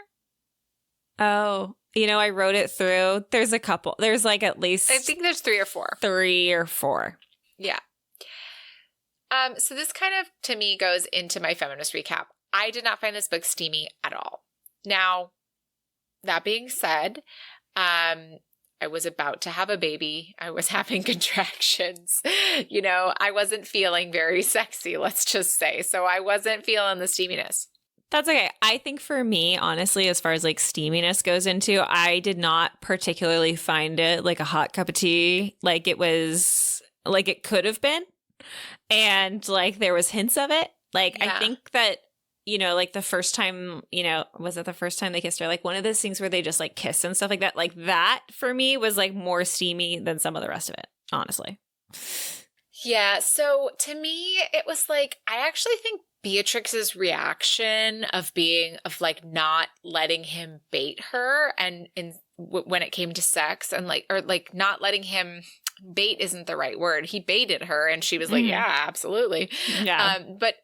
Oh, I wrote it through. There's a couple. There's like at least. I think there's 3 or 4. 3 or 4. Yeah. So this kind of, to me, goes into my feminist recap. I did not find this book steamy at all. Now, that being said, I was about to have a baby. I was having contractions. I wasn't feeling very sexy, let's just say. So I wasn't feeling the steaminess. That's okay. I think for me, honestly, as far as like steaminess goes into, I did not particularly find it like a hot cup of tea. Like it was, like it could have been. And like there was hints of it. Like I think that, like the first time, was it the first time they kissed her? Like one of those things where they just like kiss and stuff like that. Like that for me was like more steamy than some of the rest of it, honestly. Yeah. So to me, it was like, I actually think Beatrix's reaction of like not letting him bait her and when it came to sex and like, or like not letting him bait isn't the right word. He baited her and she was like, yeah, absolutely. Yeah. But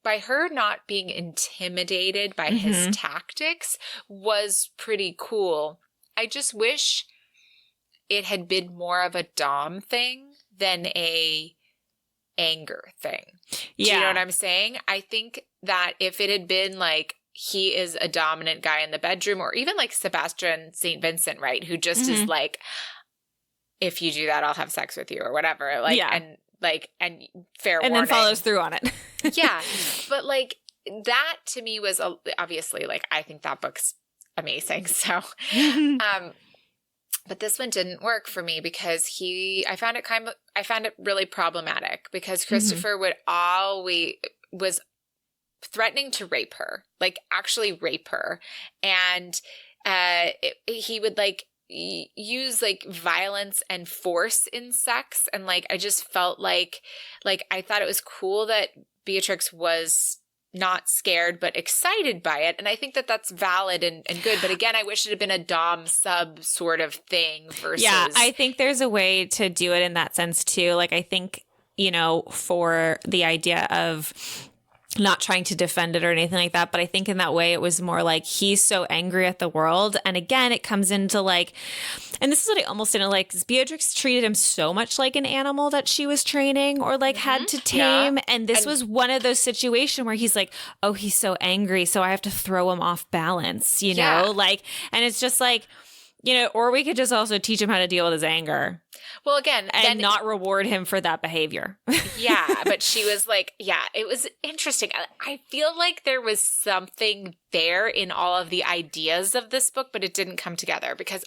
by her not being intimidated by his tactics was pretty cool. I just wish it had been more of a dom thing than a anger thing. Yeah. Do you know what I'm saying? I think that if it had been like he is a dominant guy in the bedroom, or even like Sebastian St. Vincent, right? Who just is like, if you do that, I'll have sex with you or whatever. Like, and fair warning. And then follows through on it. Yeah. But like that to me was obviously like, I think that book's amazing. So, but this one didn't work for me because I found it really problematic because Christopher was threatening to rape her, like actually rape her. And he would like use like violence and force in sex. And like, I just felt like I thought it was cool that Beatrix was not scared, but excited by it. And I think that that's valid and good. But again, I wish it had been a dom sub sort of thing versus. Yeah, I think there's a way to do it in that sense too. Like, I think, for the idea of not trying to defend it or anything like that. But I think in that way, it was more like he's so angry at the world. And again, it comes into like, and this is what I almost didn't like, because Beatrix treated him so much like an animal that she was training or like had to tame. Yeah. And this was one of those situations where he's like, oh, he's so angry, so I have to throw him off balance, know? Like, and it's just like, or we could just also teach him how to deal with his anger. Well, again, and not reward him for that behavior. Yeah, but she was like, it was interesting. I feel like there was something there in all of the ideas of this book, but it didn't come together because,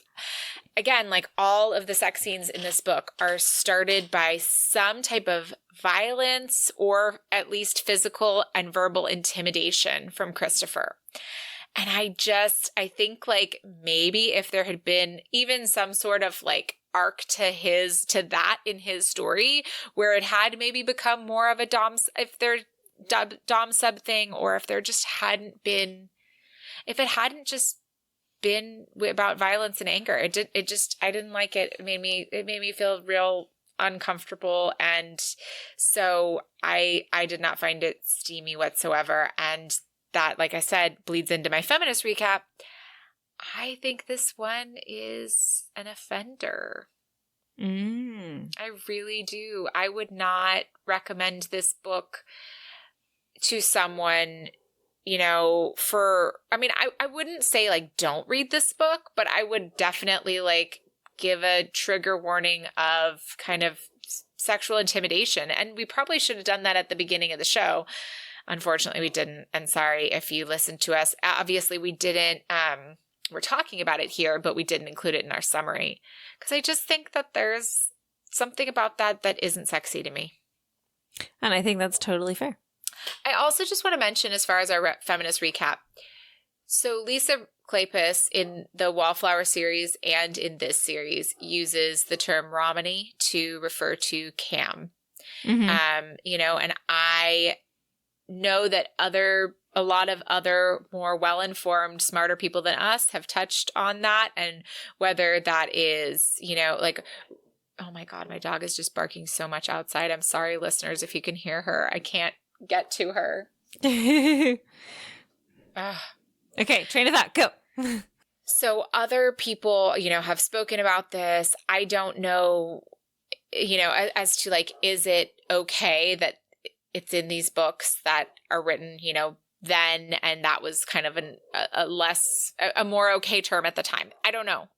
again, like all of the sex scenes in this book are started by some type of violence or at least physical and verbal intimidation from Christopher. And I think like maybe if there had been even some sort of like arc to that in his story where it had maybe become more of a dom sub thing, or if there just hadn't been, if it hadn't just been about violence and anger, I didn't like it. It made me feel real uncomfortable. And so I did not find it steamy whatsoever. And that, like I said, bleeds into my feminist recap. I think this one is an offender. I really do. I would not recommend this book to someone, I wouldn't say like don't read this book, but I would definitely like give a trigger warning of kind of sexual intimidation. And we probably should have done that at the beginning of the show. Unfortunately, we didn't. And sorry if you listened to us. Obviously, we didn't. We're talking about it here, but we didn't include it in our summary. Because I just think that there's something about that isn't sexy to me. And I think that's totally fair. I also just want to mention, as far as our feminist recap, so Lisa Kleypas in the Wallflower series and in this series uses the term Romany to refer to Cam. And I know that a lot of other more well-informed, smarter people than us have touched on that, and whether that is, like, oh my God, my dog is just barking so much outside. I'm sorry, listeners, if you can hear her. I can't get to her. Okay, train of thought, go. So other people, have spoken about this. I don't know, as to like, is it okay that it's in these books that are written, then, and that was kind of a more okay term at the time. I don't know.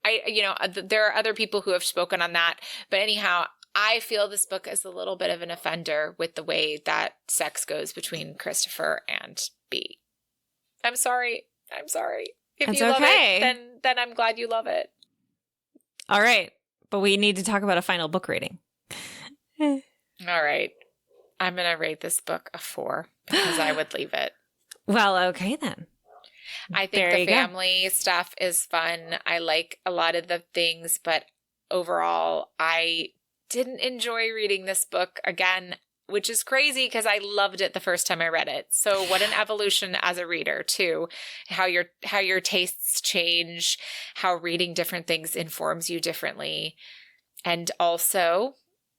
There are other people who have spoken on that, but anyhow, I feel this book is a little bit of an offender with the way that sex goes between Christopher and B. I'm sorry. If That's you love okay. it, then I'm glad you love it. All right, but we need to talk about a final book rating. All right. I'm going to rate this book a 4 because I would leave it. Well, okay then. I think the family stuff is fun. I like a lot of the things, but overall, I didn't enjoy reading this book. Again, which is crazy because I loved it the first time I read it. So what an evolution as a reader too, how your tastes change, how reading different things informs you differently, and also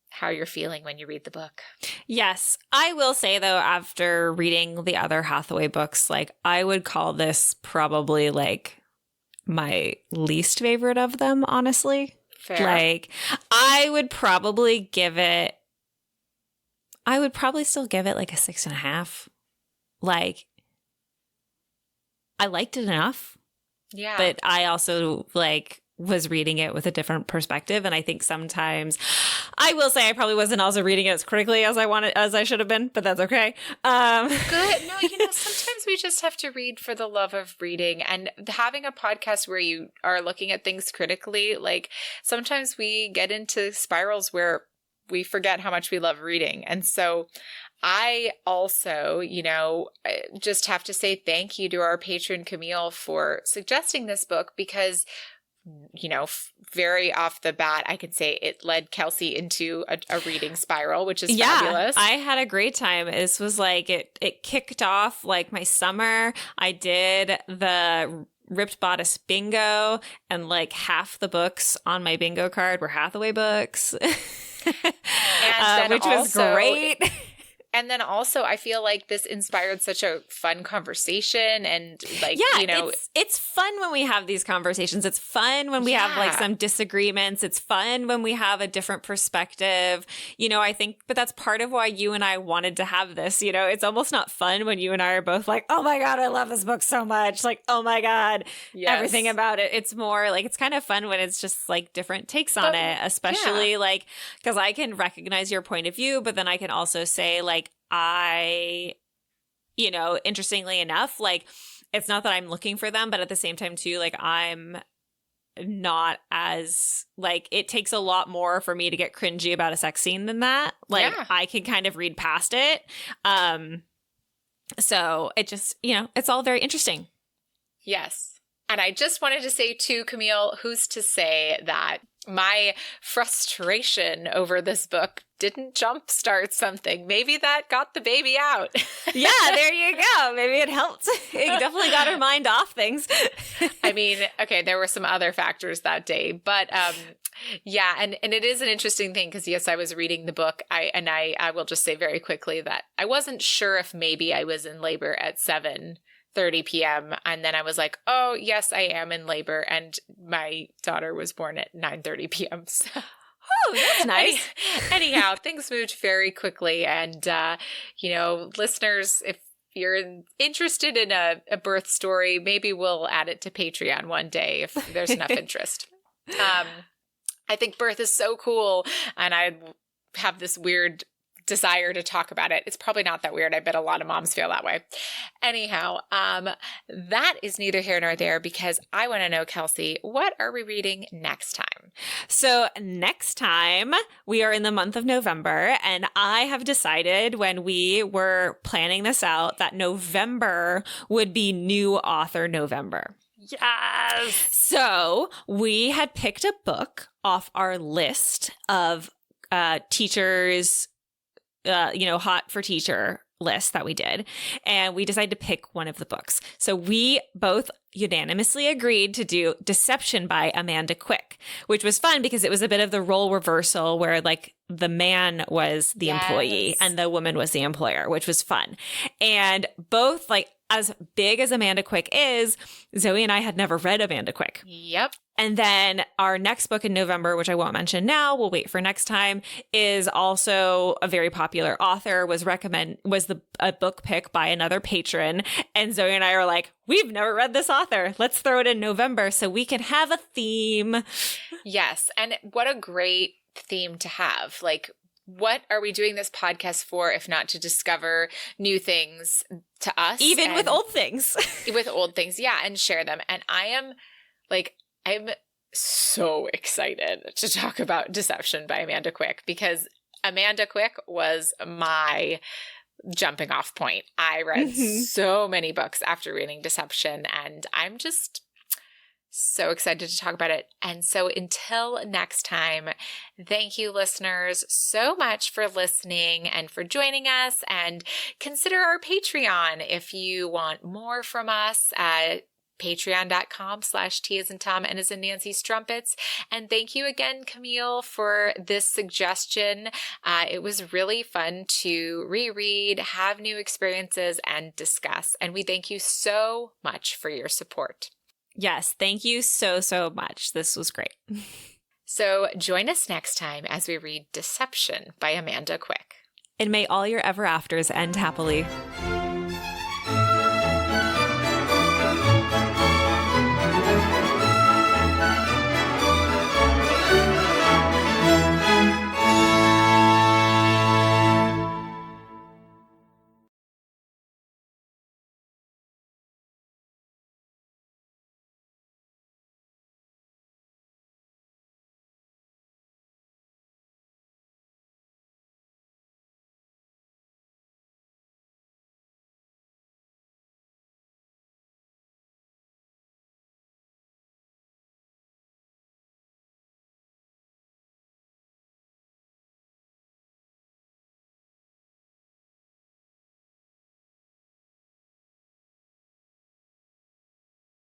how you're feeling when you read the book. Yes. I will say, though, after reading the other Hathaway books, like, I would call this probably, like, my least favorite of them, honestly. Fair. Like, I would probably still give it, like, a 6.5. Like, I liked it enough. Yeah. But I also, like, was reading it with a different perspective. And I think sometimes, I will say I probably wasn't also reading it as critically as I should have been, but that's okay. Good. No, sometimes we just have to read for the love of reading, and having a podcast where you are looking at things critically, like sometimes we get into spirals where we forget how much we love reading. And so I also, just have to say thank you to our patron Camille for suggesting this book, because very off the bat, I can say it led Kelsey into a reading spiral, which is fabulous. I had a great time. This was like, it kicked off like my summer. I did the ripped bodice bingo, and like half the books on my bingo card were Hathaway books, which was great. And then also, I feel like this inspired such a fun conversation, and like, it's fun when we have these conversations. It's fun when we have like some disagreements. It's fun when we have a different perspective, I think, but that's part of why you and I wanted to have this, it's almost not fun when you and I are both like, oh my God, I love this book so much. Like, oh my God, everything about it. It's more like, it's kind of fun when it's just like different takes on it, especially like, because I can recognize your point of view, but then I can also say like, interestingly enough, like, it's not that I'm looking for them, but at the same time too, like, I'm not as like, it takes a lot more for me to get cringy about a sex scene than that. Like, I can kind of read past it. So it just, it's all very interesting. Yes. And I just wanted to say too, Camille, who's to say that my frustration over this book didn't jumpstart something? Maybe that got the baby out. Yeah, there you go. Maybe it helped. It definitely got her mind off things. I mean, okay, there were some other factors that day, but and it is an interesting thing because, yes, I was reading the book. I will just say very quickly that I wasn't sure if maybe I was in labor at 7:30 p.m. And then I was like, oh, yes, I am in labor. And my daughter was born at 9:30 p.m. So. Oh, that's nice. Anyhow, things moved very quickly. And, listeners, if you're interested in a birth story, maybe we'll add it to Patreon one day if there's enough interest. I think birth is so cool. And I have this weird desire to talk about it. It's probably not that weird. I bet a lot of moms feel that way. Anyhow, that is neither here nor there, because I want to know, Kelsey, what are we reading next time? So next time we are in the month of November, and I have decided when we were planning this out that November would be new author November. Yes. So we had picked a book off our list of teachers, hot for teacher list that we did, and we decided to pick one of the books. So we both unanimously agreed to do Deception by Amanda Quick, which was fun because it was a bit of the role reversal where like the man was the employee and the woman was the employer, which was fun. And both, like, as big as Amanda Quick is, Zoe and I had never read Amanda Quick. Yep. And then our next book in November, which I won't mention now, we'll wait for next time, is also a very popular author, was a book pick by another patron. And Zoe and I are like, we've never read this author. Let's throw it in November so we can have a theme. Yes. And what a great theme to have. Like, what are we doing this podcast for if not to discover new things to us? Even with old things. With old things, yeah, and share them. And I'm so excited to talk about Deception by Amanda Quick, because Amanda Quick was my jumping off point. I read so many books after reading Deception, and I'm just So excited to talk about it. And so until next time, thank you, listeners, so much for listening and for joining us. And consider our Patreon if you want more from us at patreon.com/T as in Tom and as in Nancy Strumpets. And thank you again, Camille, for this suggestion. It was really fun to reread, have new experiences, and discuss. And we thank you so much for your support. Yes, thank you so, so much. This was great. So join us next time as we read Deception by Amanda Quick. And may all your ever afters end happily.